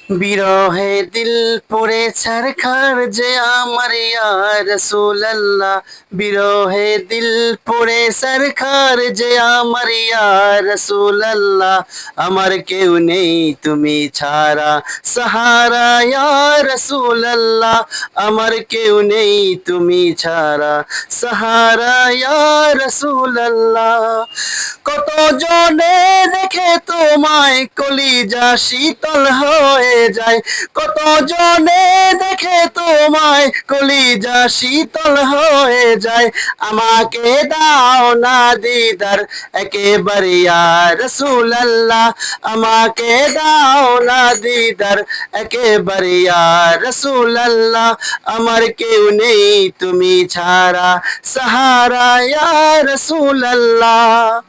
বিরহে দিল পড়ে ছারখার যে আমার ইয়া রাসূলুল্লাহ। বিরহে দিল পড়ে ছারখার যে আমার ইয়া রাসূলুল্লাহ। আমার কেউ নেই তুমি ছাড়া সাহারা ইয়া রাসূলুল্লাহ। আমার কেউ নেই তুমি ছাড়া সাহারা ইয়া রাসূলুল্লাহ। কত জনে দেখে তোমায় কলিজা শীতল হয়ে যায়। কত জনে দেখে তোমায় কলিজা শীতল হয়ে যায়। আমাকে দাও না দিদার একেবারে ইয়া রাসূলুল্লাহ। আমাকে দাও না দিদার একেবারে ইয়া রাসূলুল্লাহ। আমার কেউ নেই তুমি ছাড়া সাহারা ইয়া রাসূলুল্লাহ।